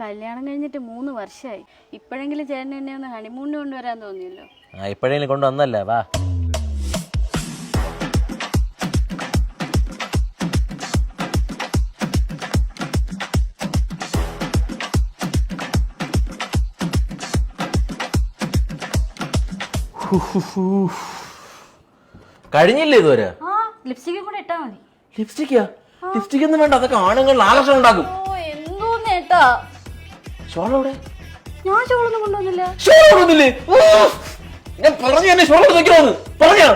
കല്യാണം കഴിഞ്ഞിട്ട് 3 വർഷമായി. ഇപ്പോഴെങ്കിലും ചേട്ടൻ എന്നെ ഒന്ന് ഹണിമൂണിന് കൊണ്ടുവരാൻ തോന്നിയല്ലോ. ഇപ്പോഴെങ്കിലും കൊണ്ടുവന്നല്ലേ, വാ. കഴിഞ്ഞില്ലേ ഇതുവരെ? ലിപ്സ്റ്റിക് കൂടെ ഇട്ടാ മതി. ലിപ്സ്റ്റിക്കാ? ലിപ്സ്റ്റിക് ഒന്നും വേണ്ട, അതൊക്കെ ആണുങ്ങളിൽ ആകർഷണം ഉണ്ടാക്കും. എന്തോ നേട്ടാ. ഷോളെവിടെ? ഞാൻ ഷോളൊന്നും കൊണ്ടുവന്നില്ല. ഷോളൊന്നുമില്ലേ? ഞാൻ പറഞ്ഞു തന്നെ ഷോളോട് വെക്കണമെന്ന് പറഞ്ഞോ.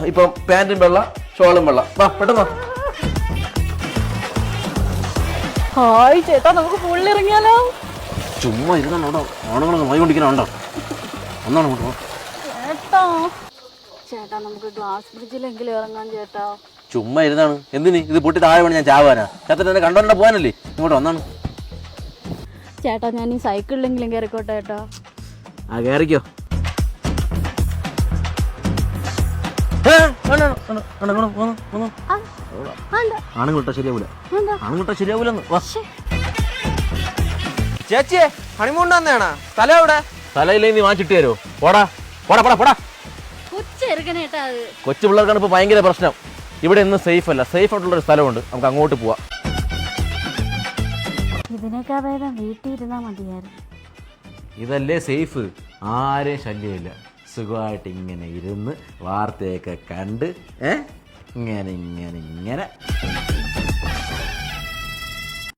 ഇപ്പൊ പാന്റും വെള്ള, ഷോളും വെള്ള. വാ പെട്ടെന്ന്. ഹായ് ചേട്ടാ, നമുക്ക് പുള്ളി ഇറങ്ങിയാലോ? ചുമ്മാ ഇരുന്നോ, ആണുങ്ങളൊക്കെ വായിക്കൊണ്ടിരിക്കണോ? ഒന്നാണ് ചേട്ടാ. ചേട്ടാ നമുക്ക് ഗ്ലാസ് ബ്രിഡ്ജിലെങ്കിലും ഇറങ്ങാൻ ചേട്ടാ. ചുമ്മാ ഇരുന്നാണ്. എന്തിന്? ഇത് പൊട്ടി താഴെ വേണം, ഞാൻ ചാവാനാ? ചേട്ടൻ എന്നെ കണ്ടോണ്ട പോകാനല്ലേ? ഇങ്ങോട്ട് വന്നാണ്. ചേട്ടാ ഞാൻ ഈ സൈക്കിളിലെങ്കിലും കയറിക്കോട്ടെ ചേട്ടാ. കയറിക്കോ. ആണുങ്ങോട്ടാ ശരിയാവൂല, ആണുങ്ങോട്ടാ ശരിയാവൂലെന്ന്. ചേച്ചിയെ ഹണിമൂൺ തന്നെയാണോ? സ്ഥലം എവിടെ? സ്ഥലമില്ലേ, നീ വാങ്ങിച്ചിട്ട് തരുമോ? പോടാ പോടാ പോടാ പോടാ. കൊച്ചു പിള്ളേർക്കാണ് ഇപ്പൊ ഭയങ്കര പ്രശ്നം. ഇവിടെ ഒന്നും സേഫ് അല്ല. സേഫ് ആയിട്ടുള്ളൊരു സ്ഥലമുണ്ട്, നമുക്ക് അങ്ങോട്ട് പോവാം. ഇതിനേക്കാൾ ഭേദം വീട്ടിൽ ഇരുന്നാ മതിയായിരുന്നു. ഇതല്ലേ സേഫ്, ആരെയും ശല്യമില്ല. സുഖമായിട്ട് ഇങ്ങനെ ഇരുന്ന് വാർത്തയൊക്കെ കണ്ട് ഇങ്ങനെ